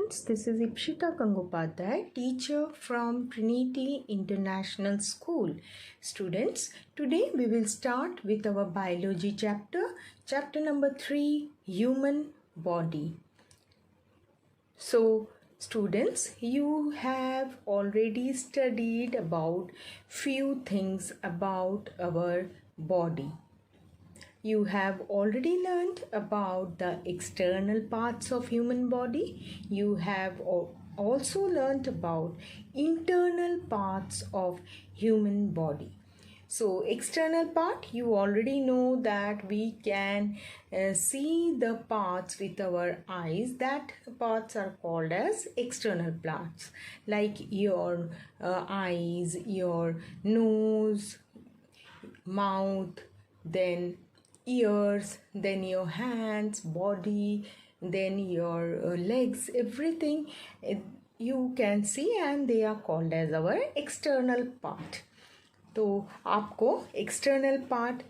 students, this is Ipshita Gangopadhyay, teacher from Trinity International School. Students, today we will start with our biology chapter number 3, human body. So, students, you have already studied about few things about our body. You have already learned about the external parts of human body. You have also learned about internal parts of human body. So external part, you already know that we can see the parts with our eyes. That parts are called as external parts, like your eyes, your nose, mouth, then ears, then your hands, body, then your legs, everything you can see, and they are called as our external part. तो आपको external part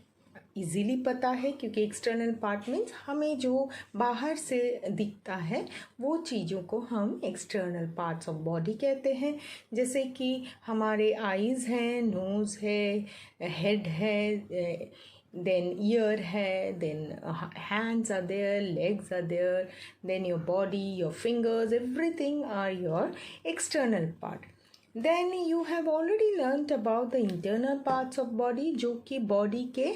easily पता है, क्योंकि external part means हमें जो बाहर से दिखता है वो चीज़ों को हम एक्सटर्नल पार्ट्स ऑफ बॉडी कहते हैं. जैसे कि हमारे आईज़ हैं, नोज़ है, हेड है, then ear hai, then hands are there, legs are there, then your body, your fingers, everything are your external part. Then you have already learnt about the internal parts of body, जो कि body के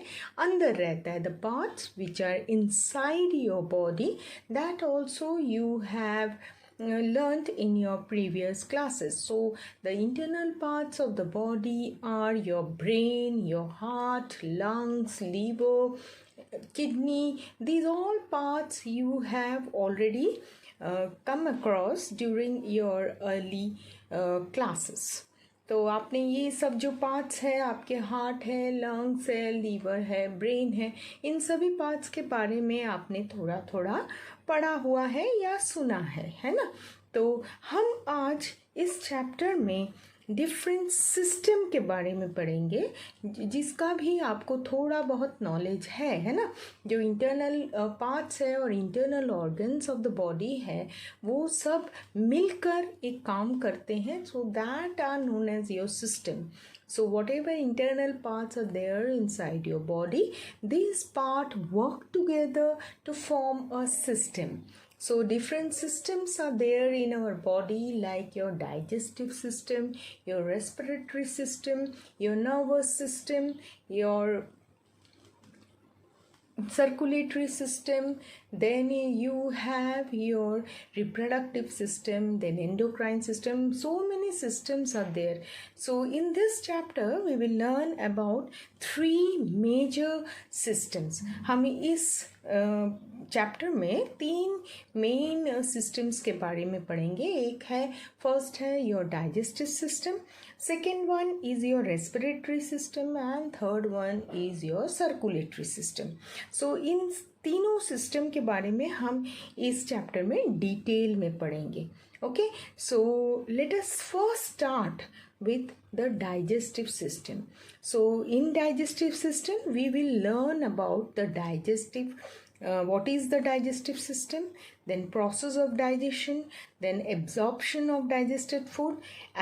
अंदर रहता है. The parts which are inside your body, that also you have learnt in your previous classes. So the internal parts of the body are your brain, your heart, lungs, liver, kidney. These all parts you have already come across during your early classes. तो आपने ये सब जो parts है, आपके heart है, lungs है, liver है, ब्रेन है, इन सभी पार्ट्स के बारे में आपने थोड़ा थोड़ा पढ़ा हुआ है या सुना है ना. तो हम आज इस चैप्टर में डिफरेंट सिस्टम के बारे में पढ़ेंगे, जिसका भी आपको थोड़ा बहुत नॉलेज है ना. जो इंटरनल पार्ट्स है और internal organs of the body है, वो सब मिलकर एक काम करते हैं. So that are known as your system. So whatever internal parts are there inside your body, these parts work together to form a system. So different systems are there in our body, like your digestive system, your respiratory system, your nervous system, your circulatory system, then you have your reproductive system, then endocrine system. So many systems are there. So in this chapter we will learn about 3 major systems. हम इस chapter में 3 main systems के बारे में पढ़ेंगे. एक है, first है your digestive system, second one is your respiratory system, and third one is your circulatory system. So इन तीनों सिस्टम के बारे में हम इस चैप्टर में डिटेल में पढ़ेंगे. Okay, so let us first start with the digestive system. So in digestive system we will learn about the digestive what is the digestive system, then process of digestion, then absorption of digested food,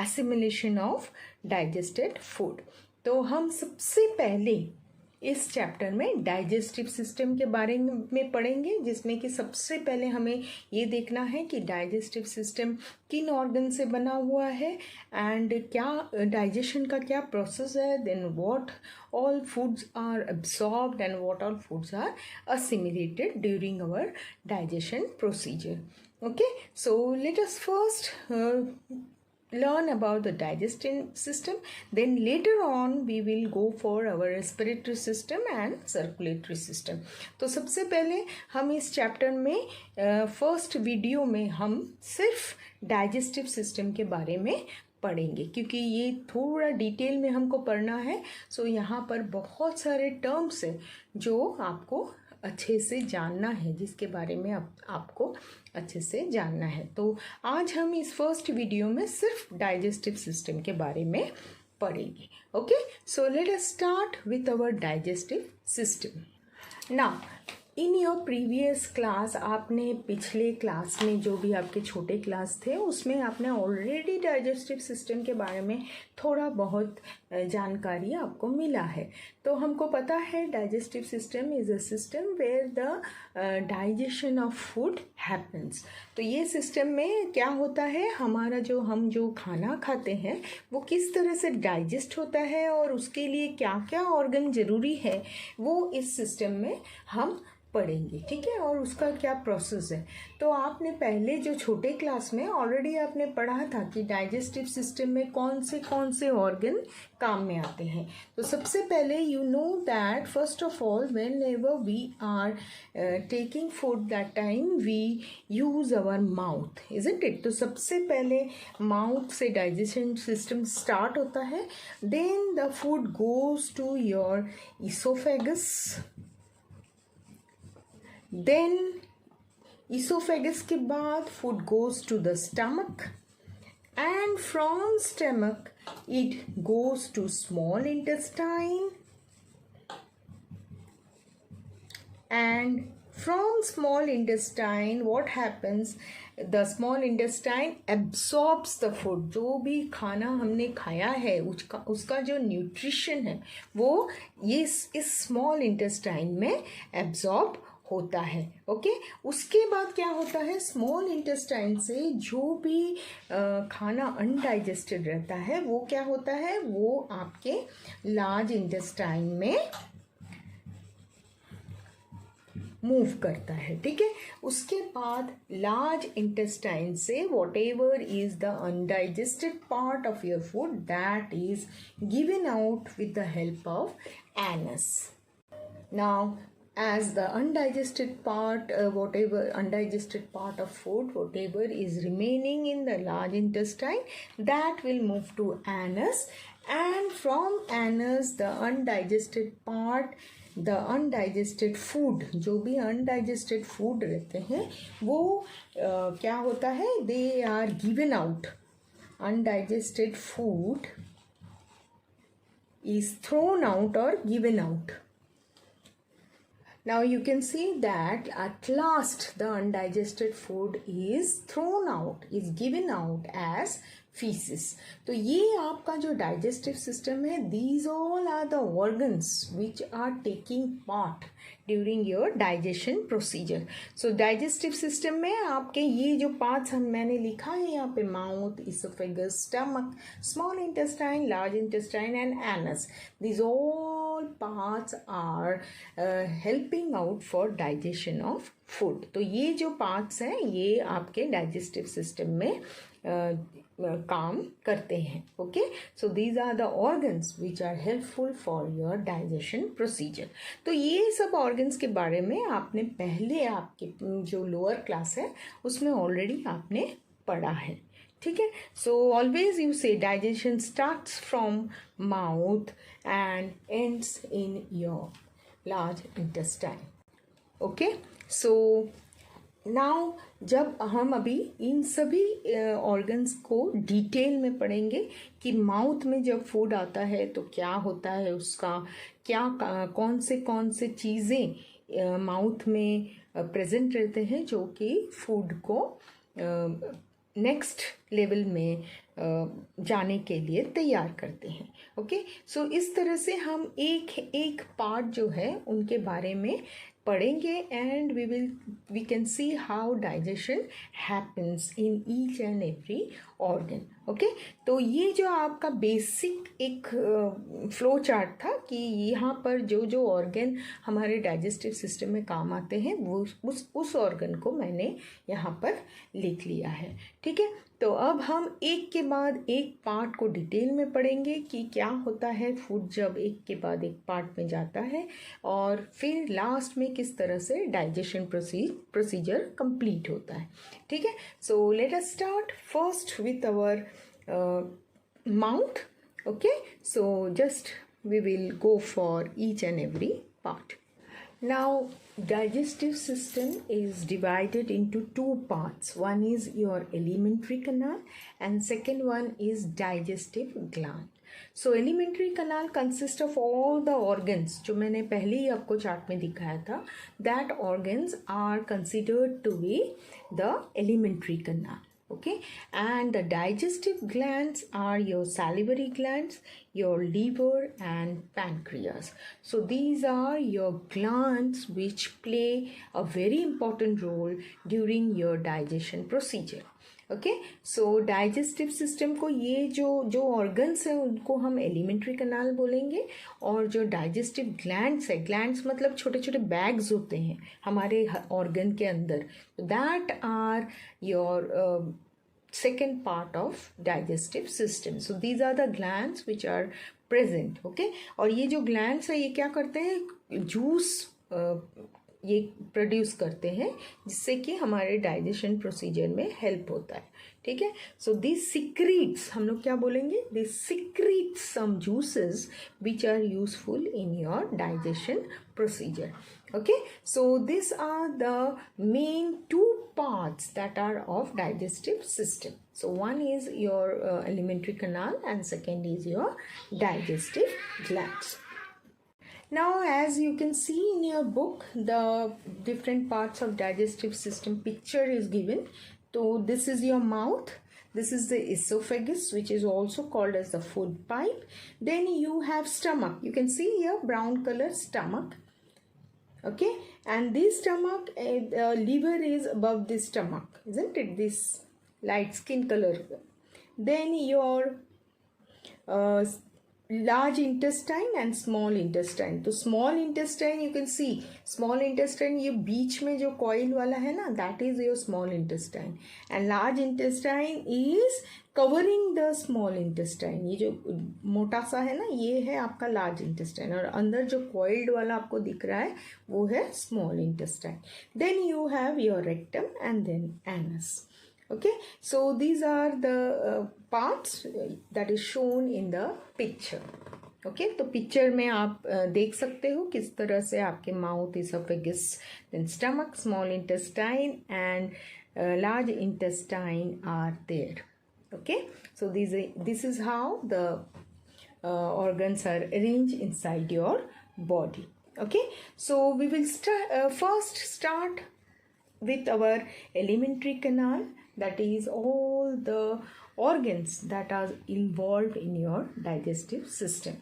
assimilation of digested food. तो हम सबसे पहले इस chapter में digestive system के बारे में पढ़ेंगे, जिसमें कि सबसे पहले हमें ये देखना है कि डाइजेस्टिव सिस्टम किन ऑर्गन से बना हुआ है, एंड क्या डाइजेशन का क्या प्रोसेस है, then what all foods are absorbed and what all foods are assimilated during our digestion procedure. Okay, so let us first learn about the digestive system, then later on we will go for our respiratory system and circulatory system. तो सबसे पहले हम इस chapter में first video में हम सिर्फ digestive system के बारे में पढ़ेंगे, क्योंकि ये थोड़ा डिटेल में हमको पढ़ना है. सो यहाँ पर बहुत सारे टर्म्स हैं जो आपको अच्छे से जानना है, जिसके बारे में आपको अच्छे से जानना है. तो आज हम इस फर्स्ट वीडियो में सिर्फ डाइजेस्टिव सिस्टम के बारे में पढ़ेंगे. Okay, so let us start with our digestive system. Now in your previous class, आपने पिछले क्लास में जो भी आपके छोटे क्लास थे उसमें आपने ऑलरेडी डाइजेस्टिव सिस्टम के बारे में थोड़ा बहुत जानकारी आपको मिला है। तो हमको पता है digestive system is a system where the digestion of food happens. तो ये सिस्टम में क्या होता है, हमारा हम जो खाना खाते हैं वो किस तरह से डाइजेस्ट होता है और उसके लिए क्या क्या ऑर्गन ज़रूरी है वो इस सिस्टम में हम पढ़ेंगे, ठीक है, और उसका क्या प्रोसेस है। तो आपने पहले जो छोटे क्लास में ऑलरेडी आपने पढ़ा था कि डाइजेस्टिव सिस्टम में कौन से ऑर्गन काम में आते हैं। तो सबसे पहले you know that first of all whenever we are taking food that time we use our mouth, isn't it. तो सबसे पहले माउथ से डाइजेशन सिस्टम स्टार्ट होता है, then the food goes to your esophagus, then esophagus के बाद food goes to the stomach and from stomach it goes to small intestine and from small intestine what happens, the small intestine absorbs the food। जो भी खाना हमने खाया है उसका जो न्यूट्रिशन है वो ये इस स्मॉल इंटेस्टाइन में एब्जॉर्ब होता है। ओके, उसके बाद क्या होता है, स्मॉल इंटेस्टाइन से जो भी खाना अनडाइजेस्टेड रहता है वो क्या होता है, वो आपके लार्ज इंटेस्टाइन में मूव करता है, ठीक है। उसके बाद लार्ज इंटेस्टाइन से what ever is the undigested part of your food that is given out with the help of anus. Now as the undigested part, whatever undigested part of food, whatever is remaining in the large intestine, that will move to anus, and from anus the undigested part, the undigested food, जो भी undigested food रहते हैं वो क्या होता है, they are given out, undigested food is thrown out or given out. Now you can see that at last the undigested food is thrown out, is given out as feces. तो ये आपका जो digestive system है, these all are the organs which are taking part during your digestion procedure. So digestive system में आपके ये जो parts मैंने लिखा है यहाँ पे, mouth, esophagus, stomach, small intestine, large intestine and anus, these all parts are helping out for digestion of food. तो ये जो parts हैं ये आपके digestive system में काम करते हैं। Okay, so these are the organs which are helpful for your digestion procedure. तो ये सब ऑर्गन्स के बारे में आपने पहले आपके जो लोअर क्लास है उसमें ऑलरेडी आपने पढ़ा है, ठीक है। सो ऑलवेज यू से digestion starts from mouth and ends in your large intestine. Okay, so now जब हम अभी इन सभी ऑर्गन्स को डिटेल में पढ़ेंगे कि माउथ में जब फूड आता है तो क्या होता है, उसका क्या कौन से चीज़ें माउथ में प्रेजेंट रहते हैं जो कि फूड को नेक्स्ट लेवल में जाने के लिए तैयार करते हैं। ओके, सो इस तरह से हम एक पार्ट जो है उनके बारे में पढ़ेंगे and we can see how digestion happens in each and every organ. Okay, तो ये जो आपका बेसिक एक फ्लो चार्ट था कि यहाँ पर जो ऑर्गन हमारे डाइजेस्टिव सिस्टम में काम आते हैं वो उस ऑर्गन को मैंने यहाँ पर लिख लिया है, ठीक है। तो अब हम एक के बाद एक पार्ट को डिटेल में पढ़ेंगे कि क्या होता है फूड जब एक के बाद एक पार्ट में जाता है और फिर लास्ट में किस तरह से डाइजेशन प्रोसीजर कंप्लीट होता है, ठीक है। So let us start first with our mouth. Okay, so just we will go for each and every part. Now, digestive system is divided into two parts. One is your alimentary canal and second one is digestive gland. So alimentary canal consist of all the organs, जो मैंने पहले ही आपको chart में दिखाया था, that organs are considered to be the alimentary canal. Okay, and the digestive glands are your salivary glands, your liver and pancreas. So these are your glands which play a very important role during your digestion procedure. Okay, so digestive system को ये जो organs हैं उनको हम elementary कनाल बोलेंगे, और जो digestive glands है, ग्लैंड्स मतलब छोटे छोटे बैग्स होते हैं हमारे ऑर्गन के अंदर, that are your second part of digestive system. So these are the glands which are present. Okay, और ये जो glands है ये क्या करते हैं, जूस ये प्रोड्यूस करते हैं जिससे कि हमारे डाइजेशन प्रोसीजर में हेल्प होता है. ठीक है, सो दिस सिक्रीट्स, हम लोग क्या बोलेंगे, this secretes some juices which are useful in your digestion procedure. Okay, so these are the main two parts that are of digestive system. So one is your alimentary canal and second is your digestive glands. Now as you can see in your book, the different parts of digestive system picture is given. So this is your mouth, this is the esophagus which is also called as the food pipe. Then you have stomach, you can see here brown color stomach. Okay, and this stomach, liver is above this stomach, isn't it, this light skin color. Then your large intestine and small intestine. तो small intestine you can see, small intestine ये बीच में जो coil वाला है ना, that is your small intestine, and large intestine is covering the small intestine. ये जो मोटा सा है ना, ये है आपका large intestine, और अंदर जो coiled वाला आपको दिख रहा है वो है small intestine. Then you have your rectum and then anus. Okay, so these are the parts that is shown in the picture. Okay, तो पिक्चर में आप देख सकते हो किस तरह से आपके mouth, esophagus, then stomach, small intestine and large intestine are there. Okay, so this is how the organs are arranged inside your body. Okay, so we will first start with our alimentary canal, that is all the organs that are involved in your digestive system.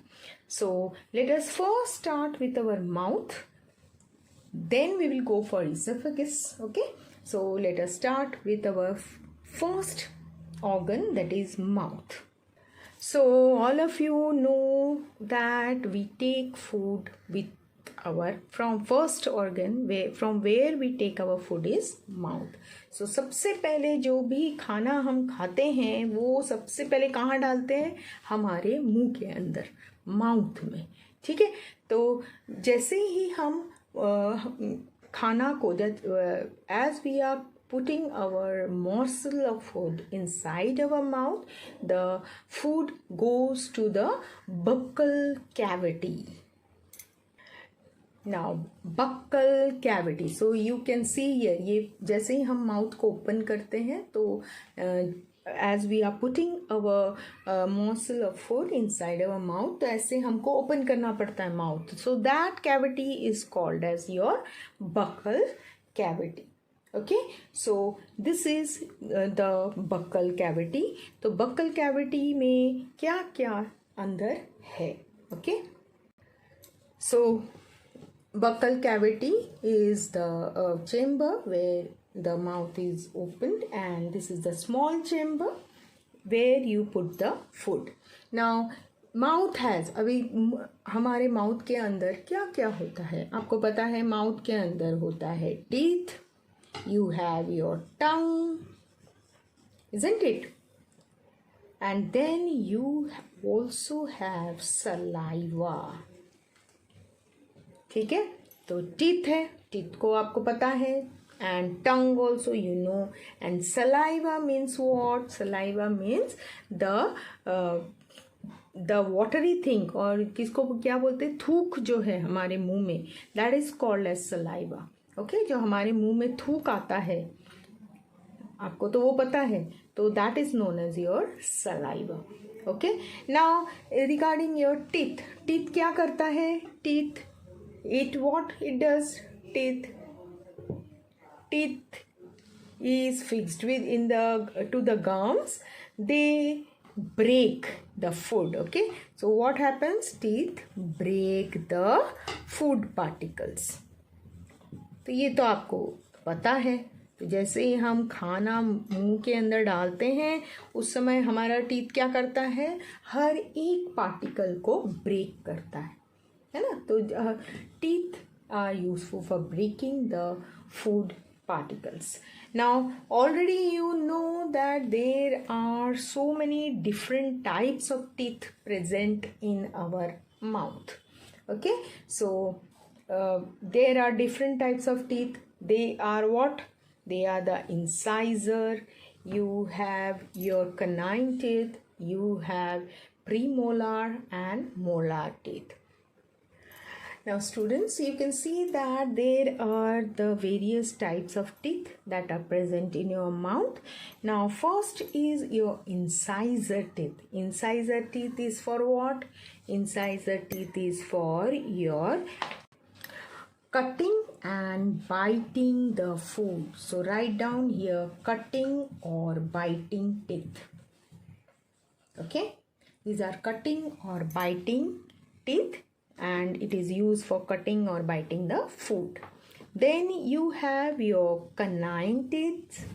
So let us first start with our mouth, then we will go for esophagus. Okay, so let us start with our first organ, that is mouth. So all of you know that we take food with from first organ, from where we take our food is mouth. So सबसे पहले जो भी खाना हम खाते हैं वो सबसे पहले कहाँ डालते हैं, हमारे मुंह के अंदर, माउथ में. ठीक है, तो जैसे ही हम खाना को, as we are putting our morsel of food inside our mouth, the food goes to the buccal cavity. Now buccal cavity, so you can see here, ये जैसे ही हम माउथ को ओपन करते हैं तो as we are putting our morsel of food inside our mouth, तो ऐसे हमको ओपन करना पड़ता है mouth. So that cavity is called as your buccal cavity. Okay, so this is the buccal cavity. तो buccal cavity में क्या क्या अंदर है. Okay, so buccal cavity is the chamber where the mouth is opened, and this is the small chamber where you put the food. Now mouth has, अभी हमारे mouth के अंदर क्या क्या होता है आपको पता है. माउथ के अंदर होता है teeth, you have your tongue, isn't it, and then you also have saliva. ठीक है, तो टीथ है, टीथ को आपको पता है, and tongue also you know, and saliva means what? Saliva means the watery thing, और किसको क्या बोलते हैं, थूक जो है हमारे मुंह में, that is called as saliva. Okay, जो हमारे मुंह में थूक आता है आपको तो वो पता है, तो that is known as your saliva. Okay, now regarding your teeth. Teeth क्या करता है? Teeth it what it does. Teeth is fixed with in the to the gums. They break the food. Okay, so what happens? Teeth break the food particles. तो ये तो आपको पता है. तो जैसे ही हम खाना मुंह के अंदर डालते हैं उस समय हमारा टीथ क्या करता है? हर एक पार्टिकल को ब्रेक करता है ना. तो teeth are useful for breaking the food particles. Now already you know that there are so many different types of teeth present in our mouth. Okay, so there are different types of teeth. They are what? They are the incisor, you have your canine teeth, you have premolar and molar teeth. Now students, you can see that there are the various types of teeth that are present in your mouth. Now first is your incisor teeth. Incisor teeth is for what? Incisor teeth is for your cutting and biting the food. So write down here cutting or biting teeth. Okay, these are cutting or biting teeth, and it is used for cutting or biting the food. Then you have your canine teeth.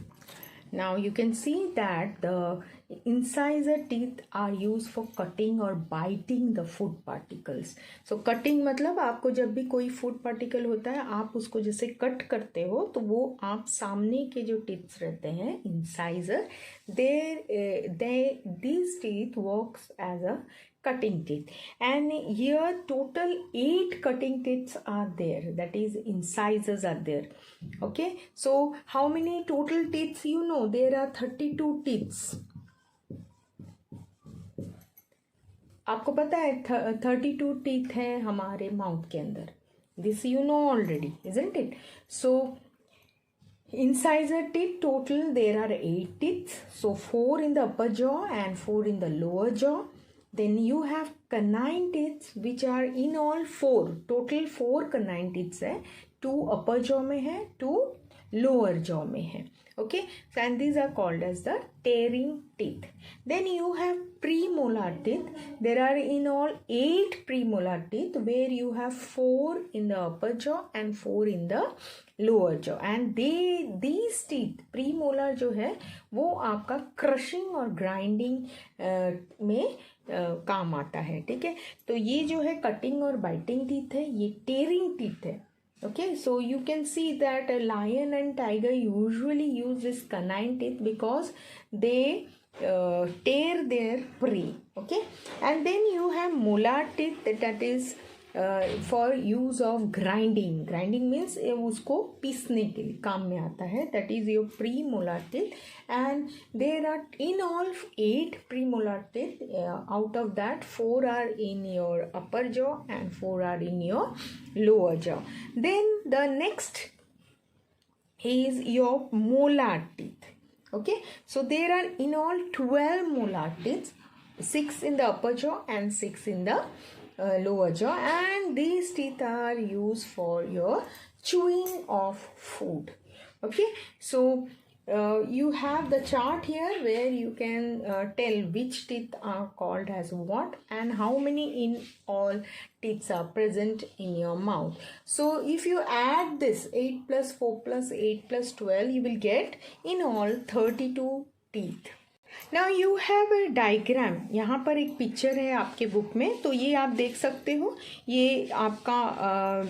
Now you can see that the incisor teeth are used for cutting or biting the food particles. So cutting मतलब आपको जब भी कोई food particle होता है आप उसको जैसे कट करते हो तो वो आप सामने के जो teeth रहते हैं incisor, these teeth works as a cutting teeth, and here total 8 cutting teeth are there, that is incisors are there. Okay, so how many total teeth? You know there are 32 teeth. आपको पता है 32 teeth है हमारे mouth के अंदर. This you know already, isn't it? So incisor teeth total there are 8 teeth, so 4 in the upper jaw and 4 in the lower jaw. Then you have canine teeth which are in all 4, total 4 canine teeth है. 2 upper jaw में है, 2 lower jaw में है. Okay, so and these are called as the tearing teeth. Then you have premolar teeth. There are in all 8 premolar teeth where you have 4 in the upper jaw and 4 in the lower jaw, and these teeth premolar जो है वो आपका crushing और grinding में काम आता है. ठीक है, तो ये जो है कटिंग और बाइटिंग टीथ है, ये टेयरिंग टीथ है. Okay, so you can see that a lion and tiger usually use this canine teeth because they tear their prey. Okay, and then you have molar teeth, that is for use of grinding. Grinding means उसको पीसने के लिए काम में आता है. That is your premolar teeth, and there are in all 8 premolar teeth. Out of that 4 are in your upper jaw and 4 are in your lower jaw. Then the next is your molar teeth. Okay, so there are in all 12 molar teeth, 6 in the upper jaw and 6 in the lower jaw, and these teeth are used for your chewing of food. Okay, so you have the chart here where you can tell which teeth are called as what and how many in all teeth are present in your mouth. So if you add this 8 plus 4 plus 8 plus 12, you will get in all 32 teeth. Now you have a diagram. यहाँ पर एक picture है आपके book में, तो ये आप देख सकते हो. ये आपका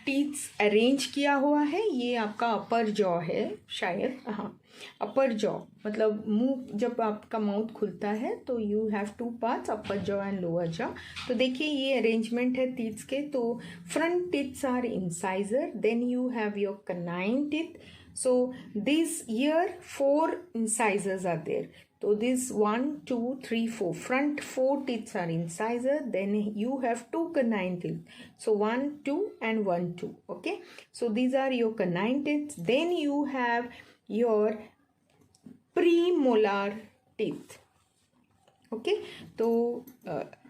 टीथ्स अरेंज किया हुआ है. ये आपका अपर जॉ है शायद. हाँ, अपर जॉ मतलब मुंह जब आपका माउथ खुलता है तो you have 2 parts, upper jaw and lower jaw. तो देखिए ये अरेंजमेंट है टीथ्स के. तो front teeths are incisor, then you have your canine teeth. So this here 4 incisors are there. So this 1, 2, 3, 4. Front 4 teeth are incisor. Then you have 2 canine teeth. So 1, 2 and 1, 2. Okay. So these are your canine teeth. Then you have your premolar teeth. Okay, so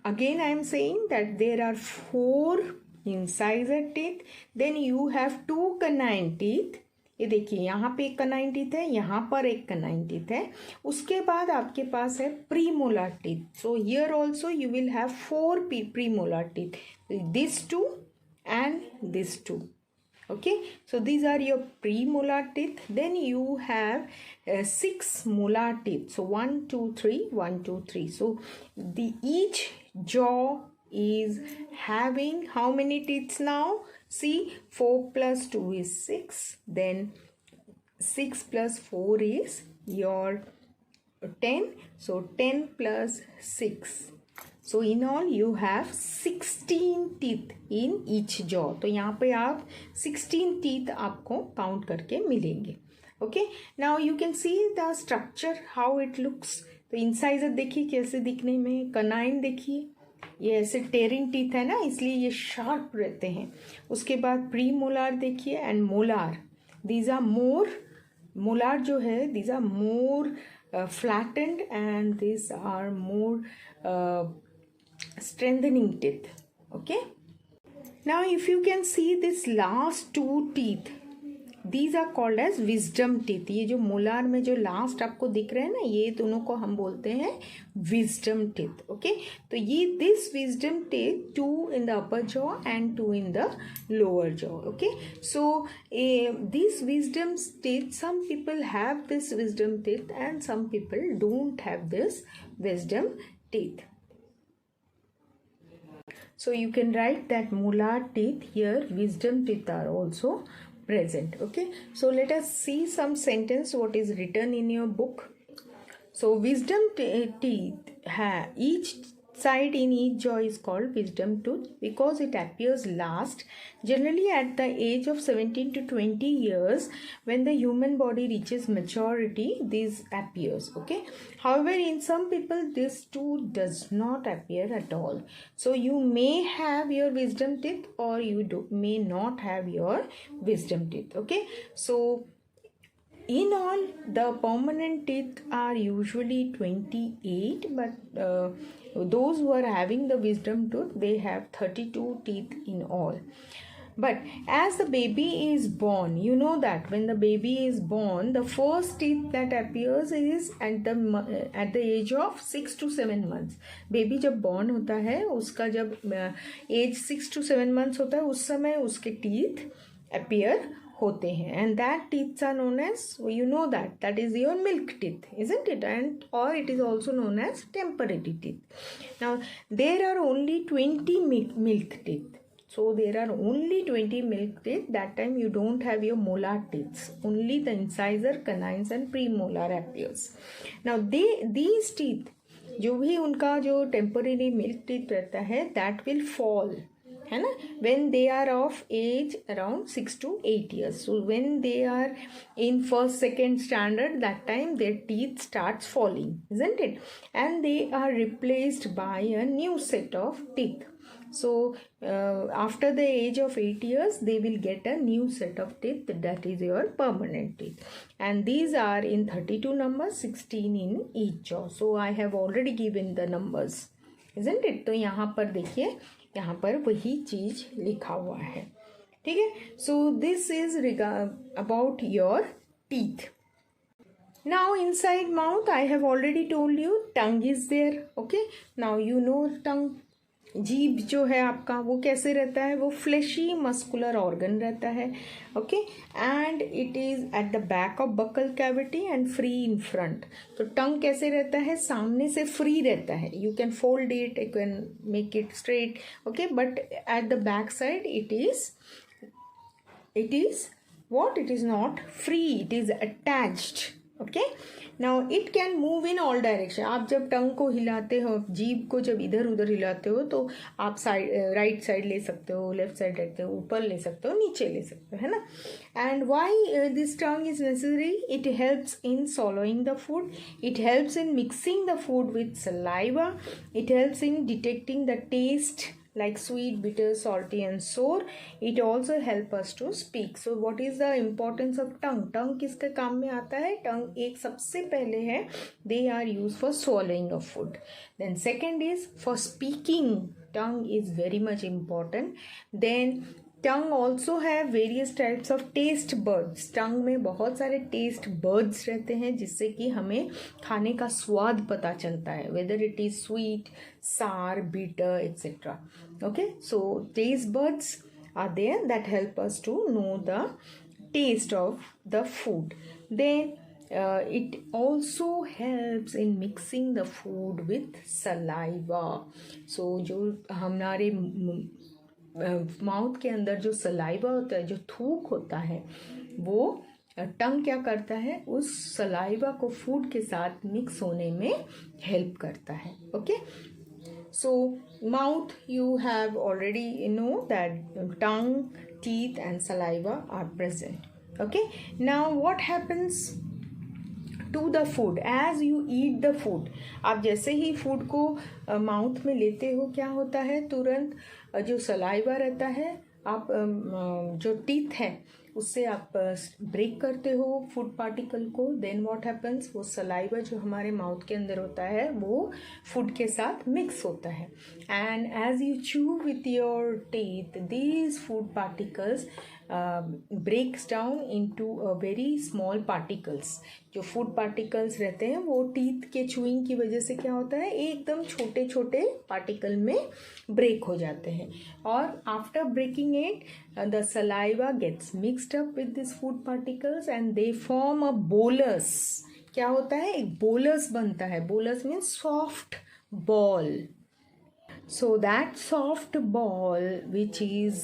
again I am saying that there are 4 incisor teeth, then you have 2 canine teeth. ये देखिए यहाँ पे एक canine teeth है, यहाँ पर एक canine teeth है. उसके बाद आपके पास है premolar teeth. So here also you will have 4 premolar teeth, this 2 and this 2. Okay, so these are your premolar teeth. Then you have 6 molar teeth. So 1 2 3 1 2 3. So the each jaw is having how many teeth now? See, 4 plus 2 is 6. Then 6 plus 4 is your 10. So 10 plus 6. So in all you have 16 teeth in each jaw. तो यहाँ पे आप 16 teeth आपको count करके मिलेंगे. Okay, now you can see the structure how it looks. तो incisor देखिए कैसे दिखने में, कनाइन देखिए ये ऐसे टेरिंग टीथ है ना, इसलिए ये शार्प रहते हैं. उसके बाद प्री मोलार देखिए and molar, these are more, molar जो है these are more flattened and these are more strengthening teeth. Okay, now if you can see this last 2 teeth, these are called as wisdom teeth. ये जो molar में जो last आपको दिख रहे हैं ना, ये दोनों को हम बोलते हैं wisdom teeth. Okay, तो ये this wisdom teeth, 2 in the upper jaw and 2 in the lower jaw. Okay, so these wisdom teeth, some people have this wisdom teeth and some people don't have this wisdom teeth. So you can write that molar teeth here, wisdom teeth are also present. Okay, so let us see some sentence what is written in your book. So wisdom teeth have each side in each jaw is called wisdom tooth because it appears last, generally at the age of 17 to 20 years. When the human body reaches maturity, this appears. Okay, however in some people this tooth does not appear at all. So you may have your wisdom teeth or you may not have your wisdom teeth. Okay, so in all the permanent teeth are usually 28, but those who are having the wisdom tooth, they have 32 teeth in all. But as the baby is born, you know that when the baby is born, the first teeth that appears is at the age of 6 to 7 months. Baby जब born होता है, उसका जब age 6 to 7 months होता है, उस समय उसके teeth appear होते हैं, and that teeth are known as, you know that is your milk teeth, isn't it? And or it is also known as temporary teeth. Now there are only 20 milk teeth. So there are only 20 milk teeth. That time you don't have your molar teeth. Only the incisor, canines and premolar appears. Now these teeth, जो भी उनका जो temporary milk teeth रहता है, that will fall, है ना, when they are of age around 6 to 8 years. So when they are in first second standard, that time their teeth starts falling, isn't it? And they are replaced by a new set of teeth. So after the age of 8 years, they will get a new set of teeth, that is your permanent teeth. And these are in 32 numbers, 16 in each jaw. So I have already given the numbers, isn't it? तो यहाँ पर देखिए, यहाँ पर वही चीज लिखा हुआ है. ठीक है, so this is about your teeth. Now inside mouth, I have already told you tongue is there. Okay, now you know tongue. जीभ जो है आपका वो कैसे रहता है, वो फ्लैशी मस्कुलर ऑर्गन रहता है. Okay, and it is at the back of buccal cavity and free in front. तो टंग कैसे रहता है, सामने से फ्री रहता है, you can fold it, you can make it straight. Okay, but at the back side it is what, it is not free, it is attached. Okay, now it can move in all direction. आप जब टंग को हिलाते हो, जीभ को जब इधर उधर हिलाते हो, तो आप साइड, राइट साइड ले सकते हो, लेफ्ट साइड रखते हो, ऊपर ले सकते हो, नीचे ले सकते हो, है ना. And why this tongue is necessary, it helps in swallowing the food, it helps in mixing the food with saliva, it helps in detecting the taste like sweet, bitter, salty and sour. It also help us to speak. So what is the importance of tongue? Tongue किसके काम में आता है? Tongue एक सबसे पहले है, they are used for swallowing of food. Then second is for speaking. Tongue is very much important. Then tongue also have various types of taste buds. Tongue में बहुत सारे टेस्ट बर्ड्स रहते हैं जिससे कि हमें खाने का स्वाद पता चलता है, whether it is sweet, sour, bitter etcetera. Okay, so taste buds are there that help us to know the taste of the food. Then it also helps in mixing the food with saliva. So जो हमारे mouth के अंदर जो saliva होता है, जो थूक होता है, वो टंग क्या करता है, उस सलाइवा को फूड के साथ मिक्स होने में हेल्प करता है. Okay, so mouth you have already know that tongue, teeth and saliva are present. Okay, now what happens to the food as you eat the food? आप जैसे ही फूड को माउथ में लेते हो, क्या होता है, तुरंत जो सलाइवा रहता है, आप जो टीथ है उससे आप ब्रेक करते हो फूड पार्टिकल को. देन व्हाट हैपन्स, वो सलाइवा जो हमारे माउथ के अंदर होता है वो फूड के साथ मिक्स होता है. And as you chew with your teeth, these food particles breaks down into a very small particles. जो फूड पार्टिकल्स रहते हैं वो टीथ के चूइंग की वजह से क्या होता है, एकदम छोटे छोटे पार्टिकल में ब्रेक हो जाते हैं. और after breaking it, the saliva gets mixed up with these food particles and they form a bolus. क्या होता है, एक bolus बनता है. bolus means soft ball. So that soft ball which is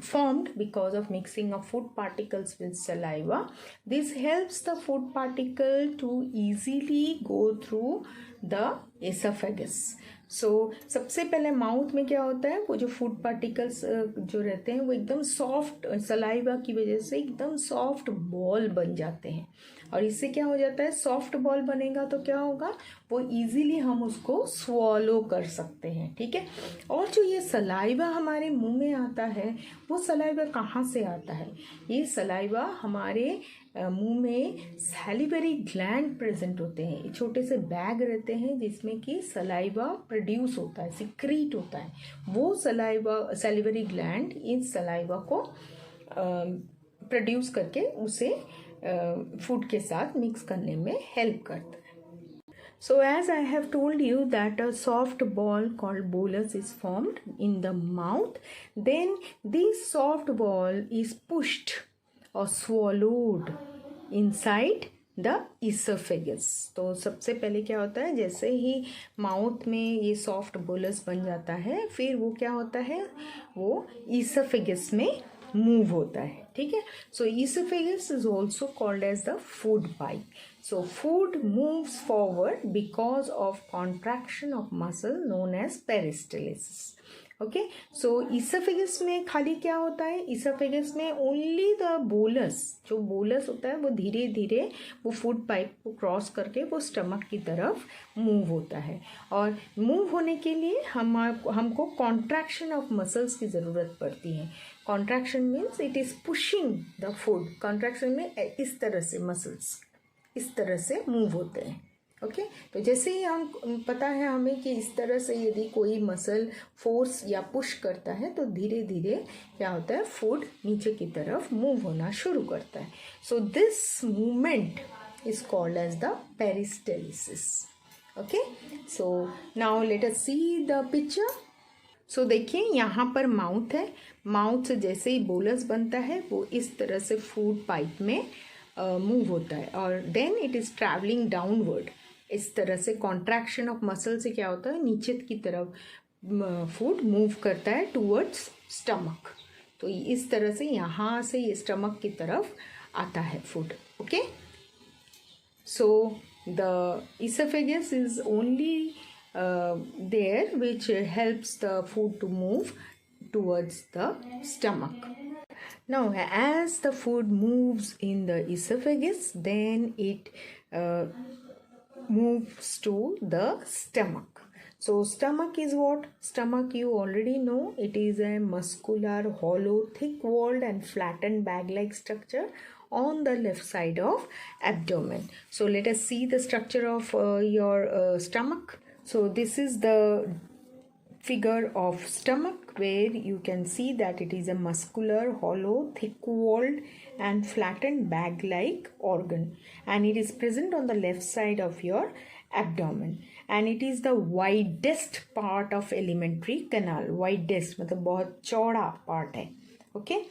formed because of mixing of food particles with saliva, this helps the food particle to easily go through the esophagus. सो सबसे पहले mouth में क्या होता है, वो जो food particles जो रहते हैं वो एकदम सॉफ्ट, सलाइवा की वजह से एकदम सॉफ्ट बॉल बन जाते हैं. और इससे क्या हो जाता है, सॉफ्ट बॉल बनेगा तो क्या होगा, वो इजीली हम उसको स्वॉलो कर सकते हैं. ठीक है, और जो ये सलाइवा हमारे मुंह में आता है, वो सलाइवा कहाँ से आता है, ये सलाइवा हमारे मुंह में सैलिवरी ग्लैंड प्रेजेंट होते हैं. छोटे से बैग रहते हैं जिसमें कि सलाइवा प्रोड्यूस होता है, सिक्रीट होता है. वो सलाइवा, सैलिवरी ग्लैंड इस सलाइवा को प्रोड्यूस करके उसे फूड के साथ मिक्स करने में हेल्प करता है. So as I have told you that a soft ball called bolus is formed in the mouth, then this soft ball is pushed or swallowed inside the esophagus. तो सबसे पहले क्या होता है, जैसे ही माउथ में ये सॉफ्ट बोलस बन जाता है, फिर वो क्या होता है, वो ईसोफेगस में मूव होता है. ठीक है, so oesophagus is also called as the food pipe. So food moves forward because of contraction of muscle known as peristalsis. Okay, so esophagus में खाली क्या होता है, esophagus में only the bolus, जो bolus होता है वो धीरे धीरे वो फूड पाइप को क्रॉस करके वो स्टमक की तरफ मूव होता है. और मूव होने के लिए हमको कॉन्ट्रैक्शन ऑफ मसल्स की ज़रूरत पड़ती है. Contraction means it is pushing the food. Contraction में इस तरह से मसल्स इस तरह से मूव होते हैं. ओके, तो जैसे ही हम पता है हमें कि इस तरह से यदि कोई मसल फोर्स या पुश करता है तो धीरे धीरे क्या होता है, फूड नीचे की तरफ मूव होना शुरू करता है. So this movement is called as the peristalsis. Okay, so now let us see the picture. So देखिए यहाँ पर माउथ है. माउथ से जैसे ही बोलस बनता है वो इस तरह से फूड पाइप में मूव होता है और then it is travelling downward. इस तरह से कॉन्ट्रैक्शन ऑफ मसल से क्या होता है, नीचे की तरफ फूड मूव करता है टूवर्ड्स स्टमक. तो इस तरह से यहाँ से ये स्टमक की तरफ आता है food. Okay, so the esophagus is only there which helps the food to move towards the stomach. Now, as the food moves in the esophagus, then it moves to the stomach. So stomach is what? Stomach, you already know, it is a muscular, hollow, thick-walled and flattened bag-like structure on the left side of abdomen. So let us see the structure of your stomach. So this is the figure of stomach, where you can see that it is a muscular, hollow, thick-walled and flattened bag-like organ, and it is present on the left side of your abdomen, and it is the widest part of alimentary canal. Widest मतलब बहुत चौड़ा part है. Okay,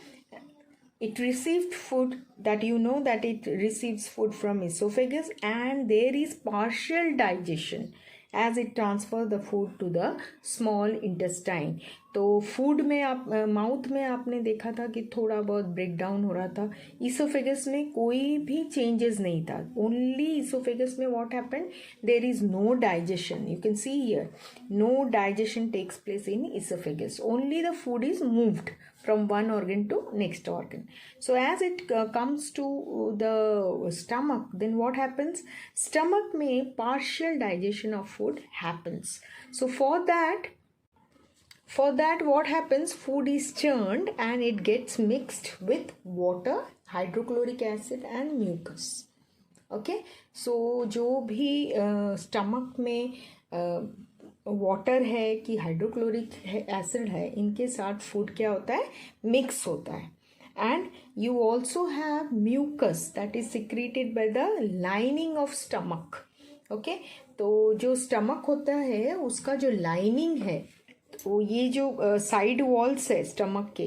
it received food, that you know that it receives food from esophagus, and there is partial digestion as it transfer the food to the small intestine. तो food में आप mouth में आपने देखा था कि थोड़ा बहुत ब्रेक डाउन हो रहा था. इसोफेगस में कोई भी चेंजेस नहीं था. ओनली इसोफेगस में what happened, there is no digestion. You can see here, no digestion takes place in esophagus. Only the food is moved from one organ to next organ. So as it comes to the stomach, then what happens? Stomach में partial digestion of food happens. So for that what happens, food is churned and it gets mixed with water, hydrochloric acid and mucus. Okay, so जो भी stomach में water है कि hydrochloric acid है, इनके साथ food क्या होता है, मिक्स होता है. And you also have mucus that is secreted by the lining of stomach. Okay, तो जो स्टमक होता है उसका जो लाइनिंग है, तो ये जो साइड वॉल्स है स्टमक के,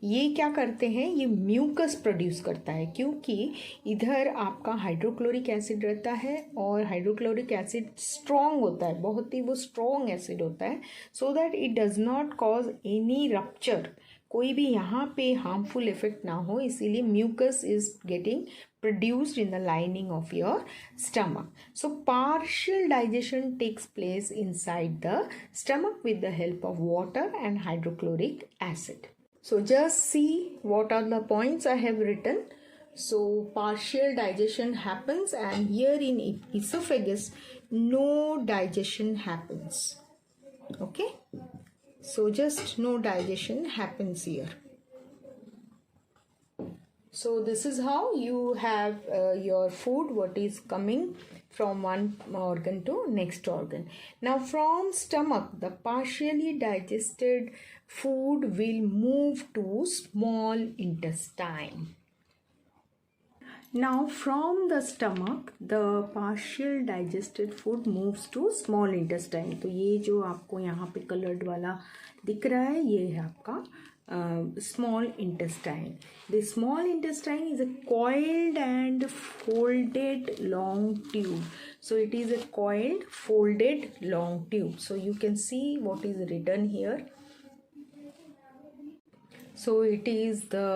ये क्या करते हैं, ये म्यूकस प्रोड्यूस करता है, क्योंकि इधर आपका हाइड्रोक्लोरिक एसिड रहता है और हाइड्रोक्लोरिक एसिड स्ट्रॉन्ग होता है, बहुत ही वो स्ट्रॉन्ग एसिड होता है, so that it does not cause any rupture, कोई भी यहाँ पे हार्मफुल इफेक्ट ना हो, इसीलिए mucus is getting produced in the lining of your stomach. So partial digestion takes place inside the stomach with the help of water and hydrochloric acid. So just see what are the points I have written. So partial digestion happens, and here in esophagus no digestion happens. Okay, so just no digestion happens here. So this is how you have your food, what is coming from one organ to next organ. Now from stomach, the partially digested food will move to small intestine. Now from the stomach, the partial digested food moves to small intestine. तो ये जो आपको यहाँ पे colored वाला दिख रहा है, ये है आपका small intestine. The small intestine is a coiled and folded long tube. So it is a coiled, folded long tube. So you can see what is written here. So it is the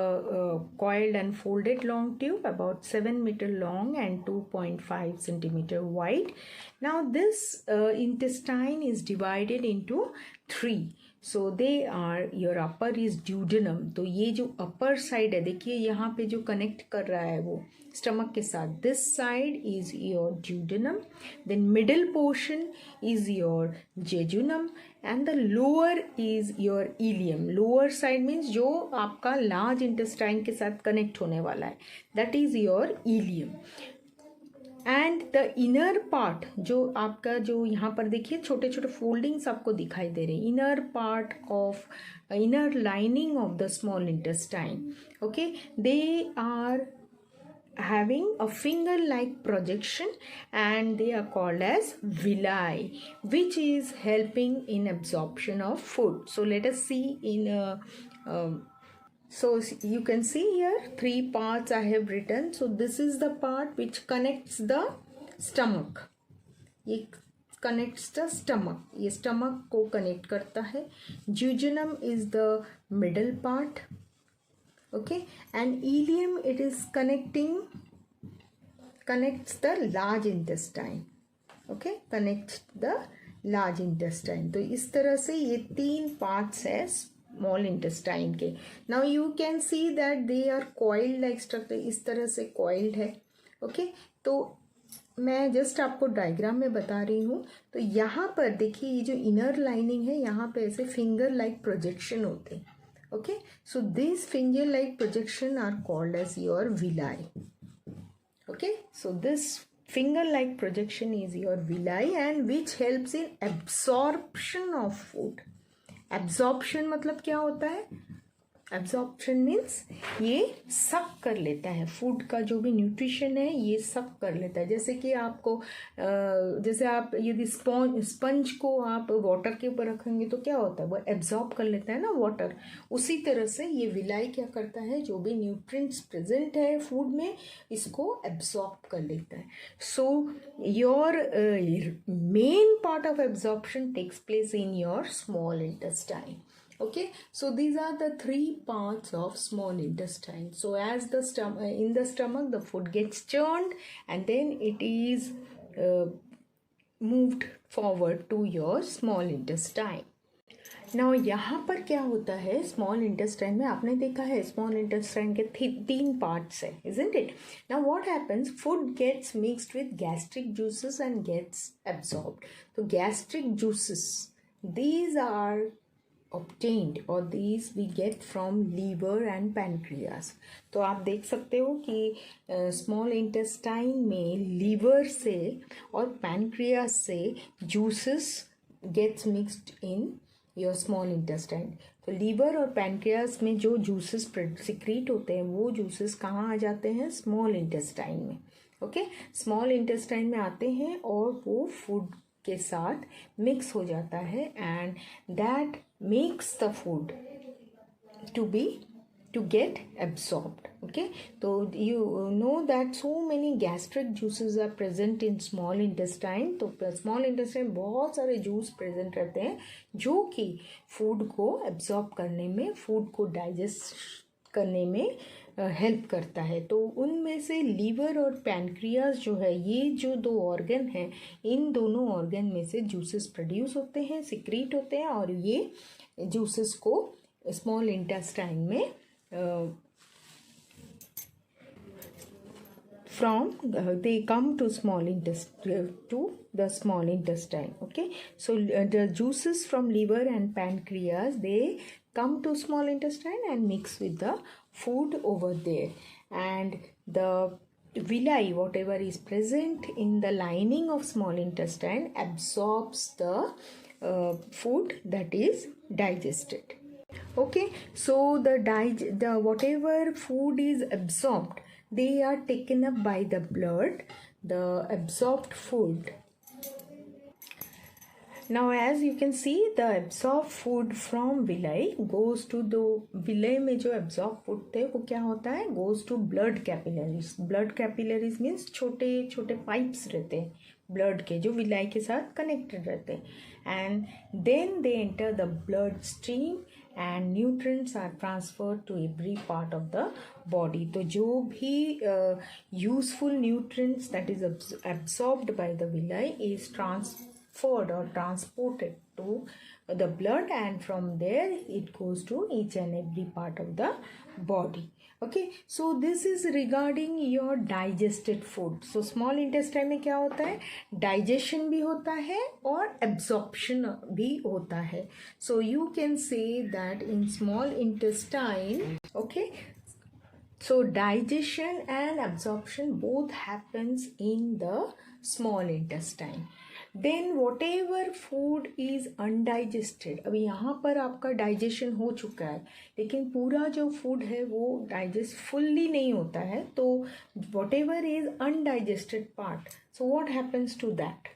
coiled and folded long tube, about 7 meter long and 2.5 centimeter wide. Now this intestine is divided into 3. So they are, your upper is duodenum. तो ये जो upper side है, देखिए यहाँ पे जो connect कर रहा है वो stomach के साथ, this side is your duodenum, then middle portion is your jejunum, and the lower is your ileum. Lower side means जो आपका large intestine के साथ connect होने वाला है, that is your ileum. And the inner part, जो आपका जो यहाँ पर देखिए छोटे छोटे फोल्डिंग्स आपको दिखाई दे रहे हैं, inner part of inner lining of the small intestine. Okay, they are having a finger like projection and they are called as villi, which is helping in absorption of food. So let us see in so you can see here 3 parts I have written. So this is the part which connects the stomach. ये connects the stomach. ये stomach को connect करता है. Jejunum is the middle part. Okay, and ileum, it is connects the large intestine. Okay, connects the large intestine. तो इस तरह से ये 3 parts है small intestine के. Now you can see that they are coiled like structure. इस तरह से coiled है. Okay, तो मैं जस्ट आपको डायग्राम में बता रही हूँ। तो यहाँ पर देखिए, ये जो इनर लाइनिंग है, यहाँ पे ऐसे फिंगर लाइक प्रोजेक्शन होते हैं। Okay, so this finger like projection are called as your villi. Okay, so this finger like projection is your villi and which helps in absorption of food. Absorption मतलब क्या होता है? Absorption means ये सक कर लेता है फूड का, जो भी न्यूट्रिशन है ये सक कर लेता है. जैसे कि आपको जैसे आप यदि स्पंज को आप वाटर के ऊपर रखेंगे तो क्या होता है, वो एब्जॉर्ब कर लेता है ना वाटर. उसी तरह से ये विलाई क्या करता है, जो भी न्यूट्रिएंट्स प्रेजेंट है फूड में इसको एब्जॉर्ब कर लेता है. So your main part of absorption takes place in your small intestine. Okay, so these are the three parts of small intestine. So as the in the stomach the food gets churned and then it is moved forward to your small intestine. Now यहाँ पर क्या होता है small intestine में, आपने देखा है small intestine के तीन पार्ट्स है, isn't it? Now what happens, food gets mixed with gastric juices and gets absorbed. So gastric juices, these are obtained or these we get from liver and pancreas. तो आप देख सकते हो कि small intestine में liver से और pancreas से juices gets mixed in your small intestine. तो लीवर और पैनक्रियास में जो जूसेस सिक्रीट होते हैं वो जूसेस कहाँ आ जाते हैं, स्मॉल इंटेस्टाइन में. ओके, स्मॉल इंटेस्टाइन में आते हैं और वो फूड के साथ मिक्स हो जाता है and that makes the food to get absorbed. Okay, so you know that so many gastric juices are present in small intestine. तो small intestine बहुत सारे जूस प्रेजेंट रहते हैं जो कि फूड को एब्जॉर्ब करने में, फूड को डाइजेस्ट करने में हेल्प करता है. तो उनमें से लीवर और पैनक्रियास जो है, ये जो दो ऑर्गन हैं, इन दोनों ऑर्गन में से जूसेस प्रोड्यूस होते हैं, सिक्रीट होते हैं और ये जूसेस को स्मॉल इंटेस्टाइन में they come to the small intestine. Okay, so the juices from liver and pancreas, they come to small intestine and mix with the food over there, and the villi, whatever is present in the lining of small intestine, absorbs the food that is digested. Okay, so the whatever food is absorbed, they are taken up by the blood, the absorbed food. Now as you can see, the absorbed food from villi goes to the villi में जो absorbed food थे वो क्या होता है, goes to blood capillaries. Blood capillaries means छोटे छोटे pipes रहते हैं blood के, जो villi के साथ connected रहते हैं, and then they enter the blood stream and nutrients are transferred to every part of the body. तो जो भी useful nutrients that is absorbed by the villi is transferred or transported to the blood, and from there it goes to each and every part of the body. Okay, so this is regarding your digested food. So small intestine में क्या होता है, digestion भी होता है और absorption भी होता है. So you can say that in small intestine, okay, so digestion and absorption both happens in the small intestine. Then whatever food is undigested, अभी यहाँ पर आपका डाइजेशन हो चुका है लेकिन पूरा जो फूड है वो डाइजेस्ट फुल्ली नहीं होता है, तो whatever is undigested part, so what happens to that?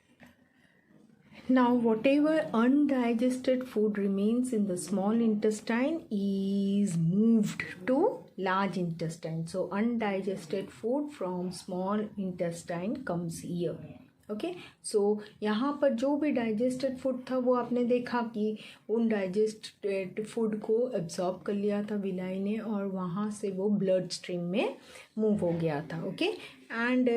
Now whatever undigested food remains in the small intestine is moved to large intestine. So undigested food from small intestine comes here. Okay, so यहाँ पर जो भी digested food था वो आपने देखा कि उन डाइजेस्टेड फूड को एब्जॉर्ब कर लिया था विलाई ने और वहाँ से वो ब्लड स्ट्रीम में मूव हो गया था. Okay, and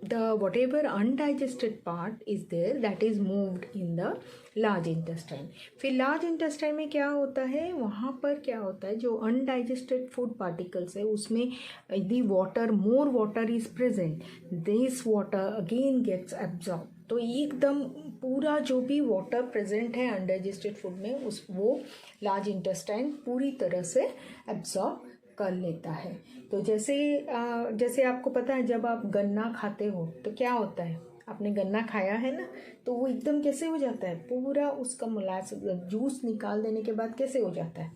the whatever undigested part is there, that is moved in the large intestine. फिर large intestine में क्या होता है, वहाँ पर क्या होता है, जो undigested food particles है उसमें the water, more water is present, this water again gets absorbed. तो एकदम पूरा जो भी वाटर प्रेजेंट है अनडाइजेस्टेड फूड में उस वो लार्ज इंटेस्टाइन पूरी तरह से एब्जॉर्ब कर लेता है. तो जैसे आपको पता है जब आप गन्ना खाते हो तो क्या होता है, आपने गन्ना खाया है ना, तो वो एकदम कैसे हो जाता है, पूरा उसका मोलासेस जूस निकाल देने के बाद कैसे हो जाता है,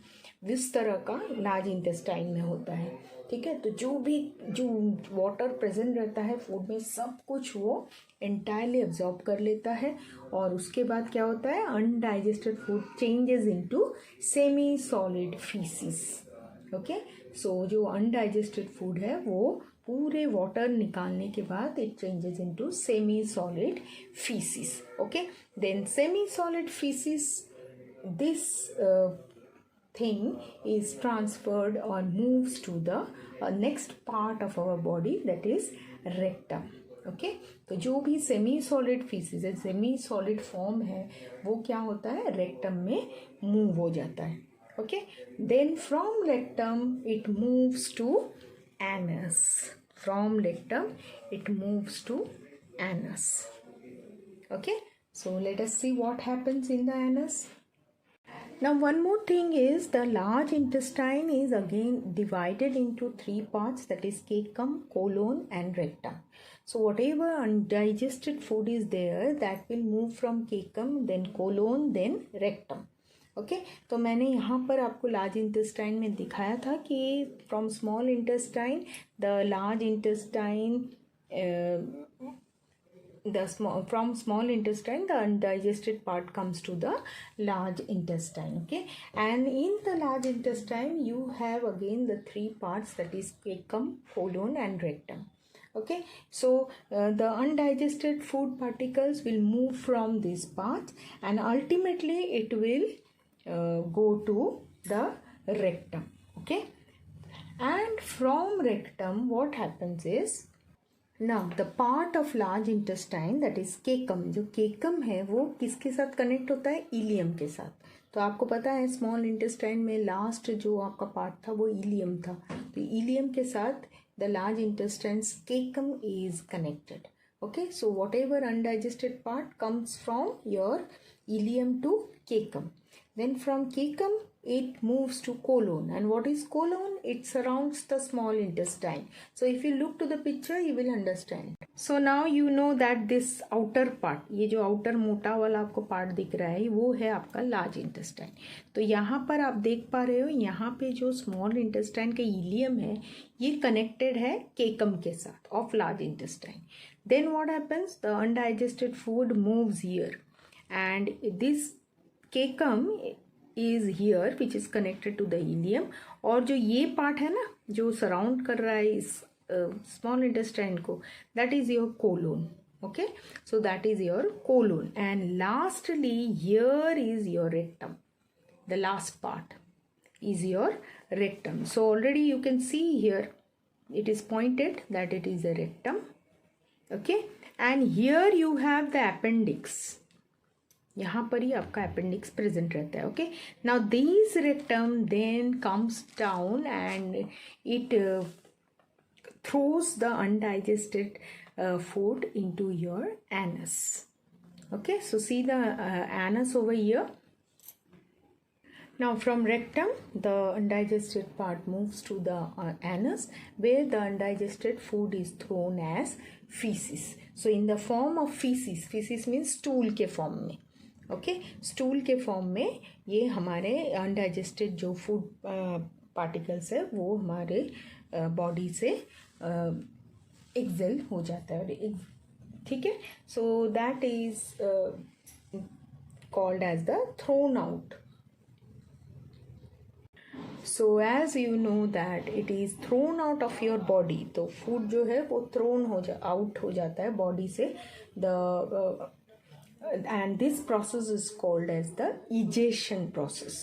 इस तरह का लार्ज इंटेस्टाइन में होता है. ठीक है, तो जो वाटर प्रेजेंट रहता है फूड में सब कुछ वो एंटायरली एब्जॉर्ब कर लेता है. और उसके बाद क्या होता है, undigested food changes into semi solid faeces. Okay, so जो अनडाइजेस्टेड फूड है वो पूरे वाटर निकालने के बाद it changes into semi solid faeces. Okay, then semi solid faeces, this thing is transferred or moves to the next part of our body, that is rectum. Okay, तो जो भी semi solid faeces है, semi solid form है, वो क्या होता है, rectum में मूव हो जाता है. Okay, then from rectum it moves to anus. From rectum it moves to anus. Okay, so let us see what happens in the anus. Now one more thing is the large intestine is again divided into three parts, that is cecum, colon and rectum. So whatever undigested food is there that will move from cecum, then colon, then rectum. Okay, तो मैंने यहाँ पर आपको large intestine में दिखाया था कि from small intestine the large intestine, from small intestine the undigested part comes to the large intestine. Okay, and in the large intestine you have again the three parts, that is cecum, colon and rectum. Okay, so the undigested food particles will move from these parts and ultimately it will go to the rectum. Okay, and from rectum what happens is, now the part of large intestine, that is cecum, जो cecum है वो किसके साथ connect होता है, ilium के साथ. तो आपको पता है स्मॉल इंटेस्टाइन में लास्ट जो आपका पार्ट था वो इलियम था, तो इलियम के साथ the large intestine cecum is connected. Okay, so whatever undigested part comes from your ileum to cecum. Then from cecum it moves to colon, and what is colon? It surrounds the small intestine. So if you look to the picture you will understand. So now you know that this outer part, ये जो outer मोटा वाला आपको part दिख रहा है वो है आपका लार्ज इंटेस्टाइन. तो यहाँ पर आप देख पा रहे हो, यहाँ पे जो स्मॉल इंटेस्टाइन का इलियम है ये कनेक्टेड है केकम के साथ of large intestine. Then what happens, the undigested food moves here and this cecum is here which is connected to the ileum. और जो ये पार्ट है ना जो सराउंड कर रहा है इस स्मॉल इंटेस्टाइन को, that is your colon. Okay, so that is your colon, and lastly here is your rectum. The last part is your rectum. So already you can see here it is pointed that it is a rectum. Okay, and here you have the appendix. यहाँ पर ही आपका appendix present रहता है. Okay, now this rectum then comes down and it throws the undigested food into your anus. Okay, so see the anus over here. Now from rectum the undigested part moves to the anus where the undigested food is thrown as feces. So in the form of feces, feces means stool के form में. Okay, stool के form में ये हमारे undigested जो food particles है वो हमारे बॉडी से एक्सेल हो जाता है. ठीक है, so that is called as the thrown out. So as you know that it is thrown out of your body, तो फूड जो है वो थ्रोन आउट हो जाता है बॉडी से. The and this process is called as the egestion process.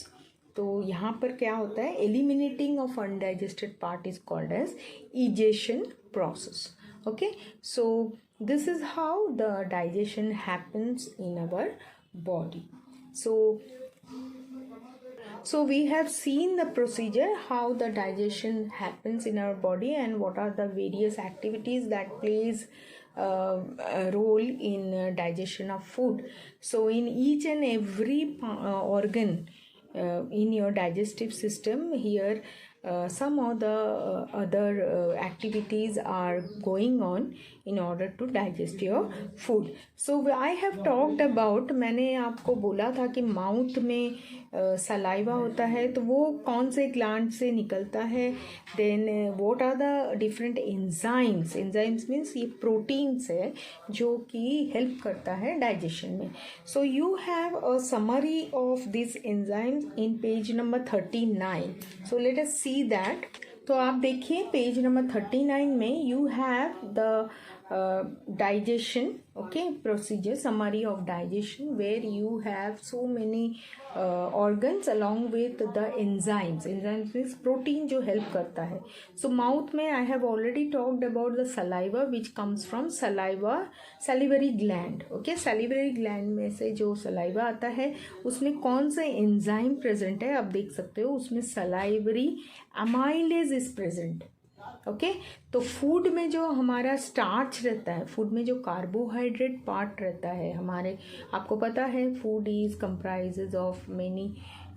तो यहाँ पर क्या होता है, eliminating of undigested part is called as egestion process. Okay, so this is how the digestion happens in our body. So we have seen the procedure, how the digestion happens in our body and what are the various activities that plays a role in digestion of food. So in each and every organ in your digestive system, here some of the other activities are going on in order to digest your food. So I have talked about, मैंने आपको बोला था कि mouth में saliva होता है, तो वो कौन से ग्लैंड से निकलता है. Then what are the different enzymes. Enzymes means ये प्रोटीन्स है जो कि हेल्प करता है डाइजेशन में. So you have a summary of this enzymes in page number 39. So let us see that. तो आप देखिए पेज नंबर 39 में you have the digestion, okay, procedure, summary of digestion, where you have so many organs along with the enzymes. Enzymes means protein जो help करता है. So mouth में I have already talked about the saliva which comes from salivary gland. Okay, salivary gland में से जो saliva आता है उसमें कौन से enzyme present है आप देख सकते हो. उसमें salivary amylase is present. Okay तो फूड में जो हमारा स्टार्च रहता है, फूड में जो कार्बोहाइड्रेट पार्ट रहता है हमारे, आपको पता है food is comprises of many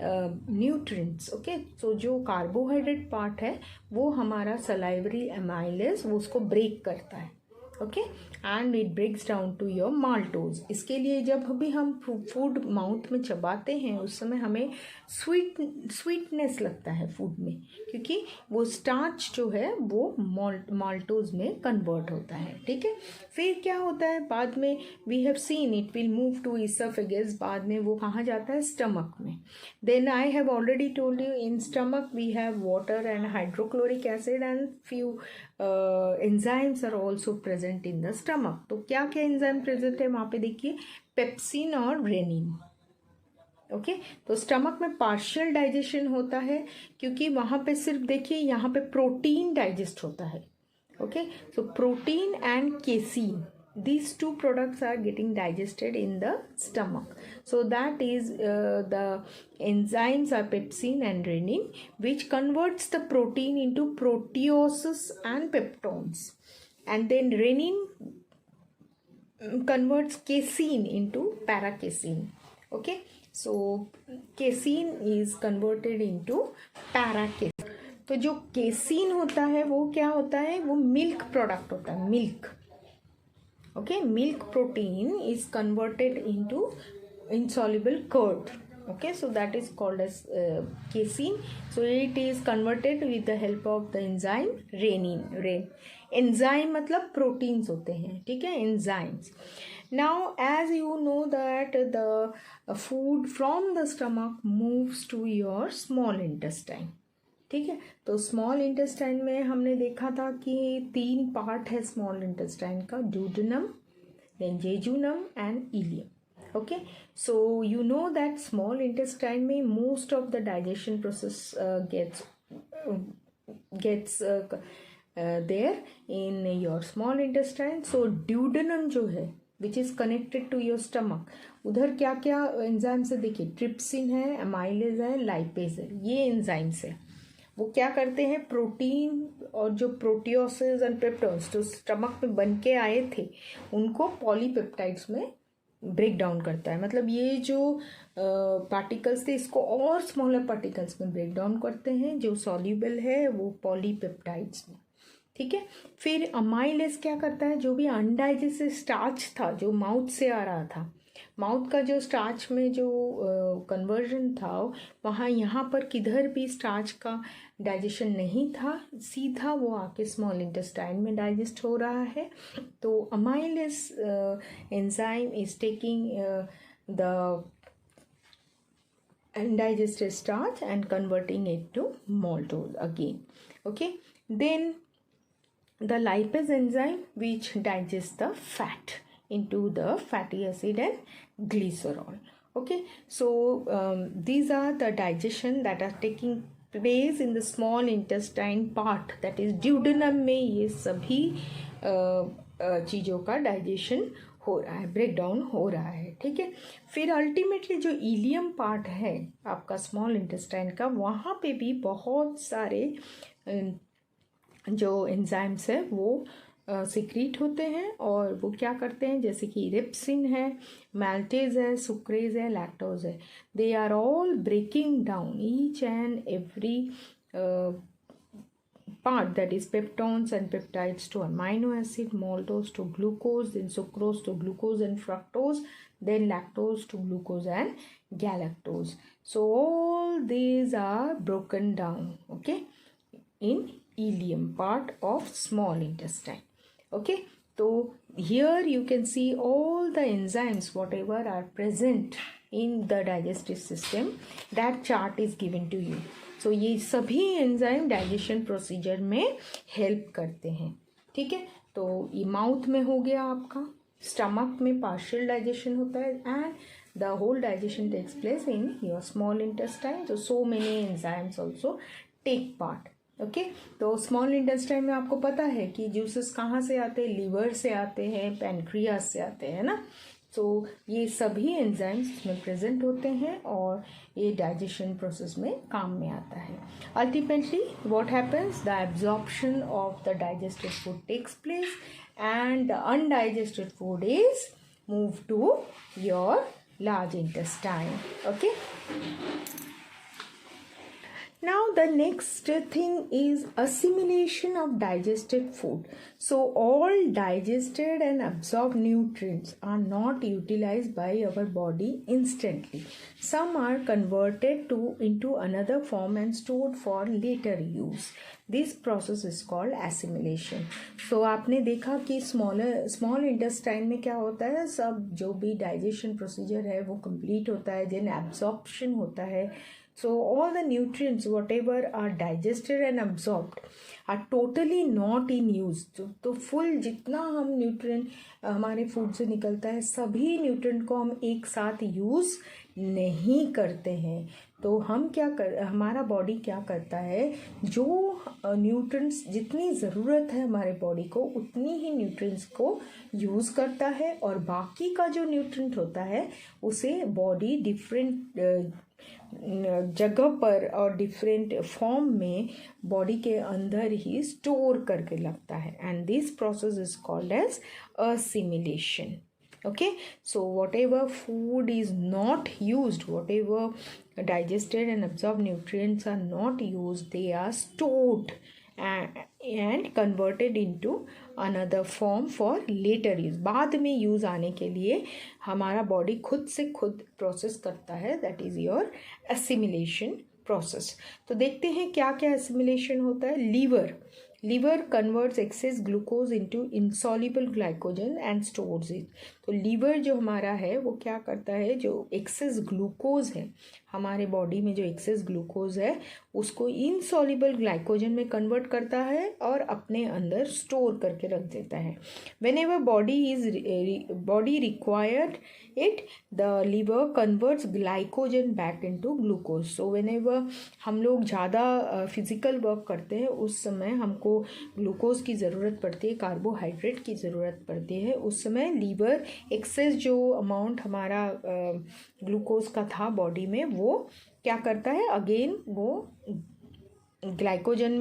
nutrients. Okay, so जो कार्बोहाइड्रेट पार्ट है वो हमारा सलाइवरी एमाइलेज वो उसको ब्रेक करता है. Okay, and it breaks down to your maltose. इसके लिए जब भी हम फूड माउथ में चबाते हैं उस समय हमें स्वीटनेस लगता है फूड में, क्योंकि वो स्टार्च जो है वो माल्टोज में कन्वर्ट होता है. ठीक है, फिर क्या होता है बाद में, we have seen it will move to esophagus. बाद में वो कहाँ जाता है, स्टमक में. Then I have already told you in stomach we have water and hydrochloric acid and few enzymes are also present in the stomach. तो क्या क्या एंजाइम प्रेजेंट है वहाँ पे देखिए, पेप्सिन और रेनिन. ओके, तो स्टमक में पार्शियल डाइजेशन होता है क्योंकि वहाँ पे सिर्फ देखिए यहाँ पे प्रोटीन डाइजेस्ट होता है. Okay, so protein and casein, these two products are getting digested in the stomach. So that is the enzymes are pepsin and renin, which converts the protein into proteases and peptones, and then renin converts casein into paracasein. Okay, so casein is converted into paracasein. तो जो casein होता है वो क्या होता है, वो milk product होता है, milk. Okay, milk protein is converted into insoluble curd. Okay, so that is called as casein. So it is converted with the help of the enzyme renin. Enzyme मतलब proteins होते हैं, ठीक है, enzymes. Now as you know that the food from the stomach moves to your small intestine. ठीक है, तो small intestine में हमने देखा था कि 3 पार्ट है स्मॉल इंटेस्टाइन का, duodenum, then jejunum and ileum. Okay, so you know that small intestine में most of the digestion process gets there in your small intestine. So duodenum जो है which is connected to your stomach, उधर क्या क्या enzymes है देखिए, trypsin है, amylase है, लाइपेज है, ये एंजाइम्स है. वो क्या करते हैं, प्रोटीन और जो प्रोटियोसेस एंड पेप्टोन्स जो स्टमक में बन के आए थे उनको पॉलीपेप्टाइड्स में ब्रेक डाउन करता है. मतलब ये जो पार्टिकल्स थे इसको और स्मॉलर पार्टिकल्स में ब्रेक डाउन करते हैं, जो सॉल्यूबल है वो पॉलीपेप्टाइड्स में. ठीक है, फिर अमाइलेज क्या करता है, जो भी अनडाइजेस्टेड स्टार्च था जो माउथ से आ रहा था, माउथ का जो स्टार्च में जो कन्वर्जन था वहाँ यहाँ पर किधर भी स्टार्च का डाइजेशन नहीं था, सीधा वो आके स्मॉल इंटेस्टाइन में डाइजेस्ट हो रहा है. तो amylase enzyme is taking the undigested starch and converting it to maltose again. Okay, then the lipase enzyme which digests the fat into the fatty acid and glycerol. Okay, so these are the digestion that are taking place in the small intestine part that is duodenum में ये सभी चीज़ों का digestion हो रहा है, break down हो रहा है, ठीक है। फिर अल्टीमेटली जो इलियम पार्ट है आपका स्मॉल इंटेस्टाइन का, वहाँ पे भी बहुत सारे जो एंजाइम्स है वो सिक्रीट होते हैं और वो क्या करते हैं, जैसे कि रिप्सिन है, मैल्टेज है, सुक्रेज है, लैक्टोज है, they are all breaking down each and every part, that is peptones and peptides to amino acid, maltose to glucose, then sucrose to glucose and fructose, then lactose to glucose and galactose. So all these are broken down, okay, in ileum part of small intestine, okay. So here you can see all the enzymes whatever are present in the digestive system, that chart is given to you. तो ये सभी enzyme digestion procedure में help करते हैं, ठीक है। तो ये माउथ में हो गया आपका, स्टमक में पार्शियल डाइजेशन होता है and the whole digestion takes place in your small intestine, so many enzymes also take part, okay. तो स्मॉल इंटेस्टाइन में आपको पता है कि जूसेस कहाँ से आते हैं, लीवर से आते हैं, पैनक्रियास से आते हैं ना। तो ये सभी एंजाइम्स इसमें प्रेजेंट होते हैं और ये डाइजेशन प्रोसेस में काम में आता है। Ultimately what happens, the absorption of the digested food takes place and the undigested food is move to your large intestine, okay. Now the next thing is assimilation of digested food. So all digested and absorbed nutrients are not utilized by our body instantly. Some are converted into another form and stored for later use. This process is called assimilation. So आपने देखा कि small intestine में क्या होता है, सब जो भी डाइजेशन प्रोसीजर है वो कंप्लीट होता है, देन एब्जॉर्प्शन होता है. So all the nutrients whatever are digested and absorbed are totally not in use. तो फुल जितना हम न्यूट्रिएंट हमारे फूड से निकलता है सभी न्यूट्रिएंट को हम एक साथ यूज़ नहीं करते हैं. तो हम हमारा बॉडी क्या करता है, जो न्यूट्रिएंट्स जितनी ज़रूरत है हमारे बॉडी को उतनी ही न्यूट्रिएंट्स को यूज़ करता है और बाकी का जो न्यूट्रिएंट होता है उसे बॉडी डिफरेंट जगह पर और डिफरेंट फॉर्म में बॉडी के अंदर ही स्टोर करके लगता है. And this process is called as assimilation. Okay, so whatever food is not used, whatever digested and absorbed nutrients are not used, they are stored and converted into another form for later use. बाद में use आने के लिए हमारा body खुद से खुद process करता है, that is your assimilation process. तो देखते हैं क्या क्या assimilation होता है. Liver converts excess glucose into insoluble glycogen and stores it. तो लीवर जो हमारा है वो क्या करता है, जो एक्सेस ग्लूकोज है हमारे बॉडी में, जो एक्सेस ग्लूकोज है उसको इनसॉल्युबल ग्लाइकोजन में कन्वर्ट करता है और अपने अंदर स्टोर करके रख देता है. Whenever body required it, the liver converts glycogen back into glucose. So whenever हम लोग ज़्यादा फिजिकल वर्क करते हैं उस समय हमको ग्लूकोज की ज़रूरत पड़ती है, कार्बोहाइड्रेट की ज़रूरत पड़ती है. उस समय लीवर एक्सेस जो अमाउंट हमारा ग्लूकोज का था बॉडी में वो क्या करता है, अगेन वो ग्लाइकोजन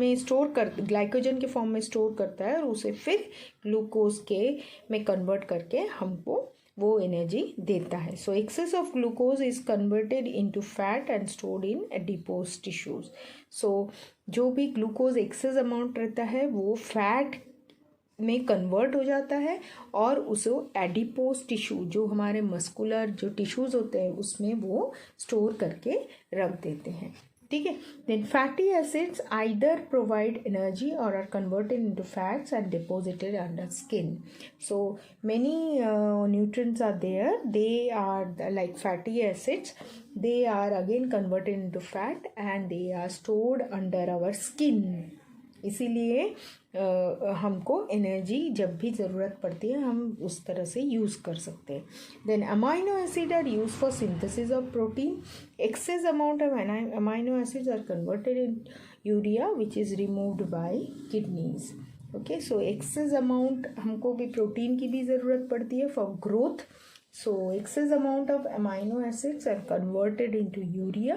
के फॉर्म में स्टोर करता है और उसे फिर ग्लूकोज में कन्वर्ट करके हमको वो एनर्जी देता है. So excess of glucose is converted into fat and stored in adipose tissues. So जो भी ग्लूकोज एक्सेस अमाउंट रहता है वो फैट में कन्वर्ट हो जाता है और उसे एडिपोज टिश्यू, जो हमारे मस्कुलर जो टिश्यूज़ होते हैं उसमें वो स्टोर करके रख देते हैं. ठीक है. Then fatty acids either provide energy और are converted into fats and deposited under skin. So many nutrients are there, they are like fatty acids, they are again converted into fat and they are stored under our skin. इसीलिए हमको energy जब भी ज़रूरत पड़ती है हम उस तरह से यूज़ कर सकते हैं. Then amino acid are use for synthesis of protein. Excess amount of amino acids are converted in urea which is removed by kidneys. Okay, so excess amount हमको भी प्रोटीन की भी ज़रूरत पड़ती है for growth. So excess amount of amino acids are converted into urea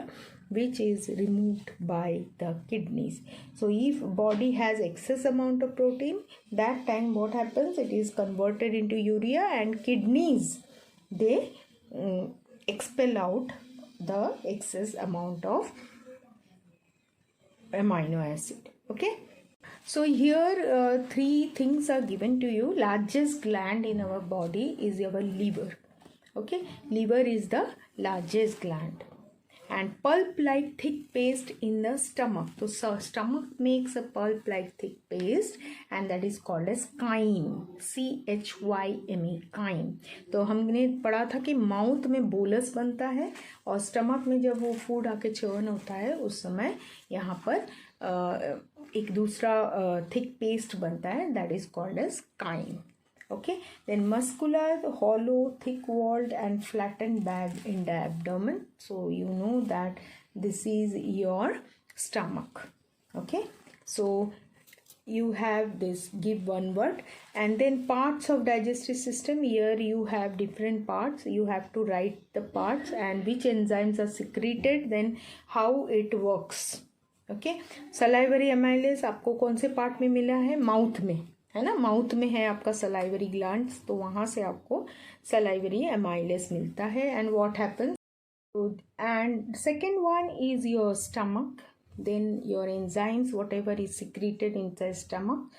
which is removed by the kidneys. So if body has excess amount of protein, that time what happens, it is converted into urea and kidneys they expel out the excess amount of amino acid. Okay, so here three things are given to you. Largest gland in our body is our liver. Okay, liver is the largest gland. And pulp like thick paste in the stomach. So stomach makes a pulp like thick paste and that is called as chyme. CHYME, chyme. तो हमने पढ़ा था कि mouth में bolus बनता है और stomach में जब वो फूड आके चर्न होता है उस समय यहाँ पर एक दूसरा थिक पेस्ट बनता है, that is called as chyme. Okay, then muscular, hollow, thick walled and flattened bag in the abdomen. So you know that this is your stomach. Okay, so you have this, give one word, and then parts of digestive system. Here you have different parts. You have to write the parts and which enzymes are secreted, then how it works. Okay, salivary amylase आपको कौन से part में मिला है? Mouth में है ना, mouth में है आपका सलाइवरी ग्लैंड्स, तो वहाँ से आपको सलाइवरी एमाइलेस मिलता है. And what happens, and second one is your stomach, then your enzymes whatever is secreted in the stomach.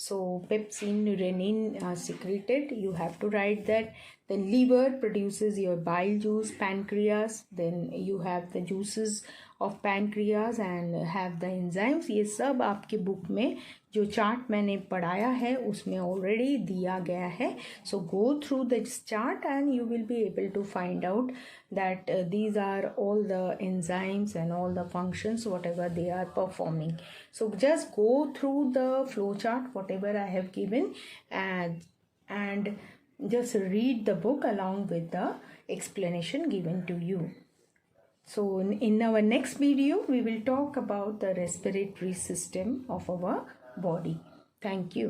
So pepsin, renin are secreted. You have to write that. Then liver produces your bile juice. Pancreas, then you have the juices of pancreas and have the enzymes. ये सब आपके book में जो chart मैंने पढ़ाया है उसमें already दिया गया है. So go through this chart and you will be able to find out that these are all the enzymes and all the functions whatever they are performing. So just go through the flow chart whatever I have given and just read the book along with the explanation given to you. So in our next video we will talk about the respiratory system of our body. Thank you.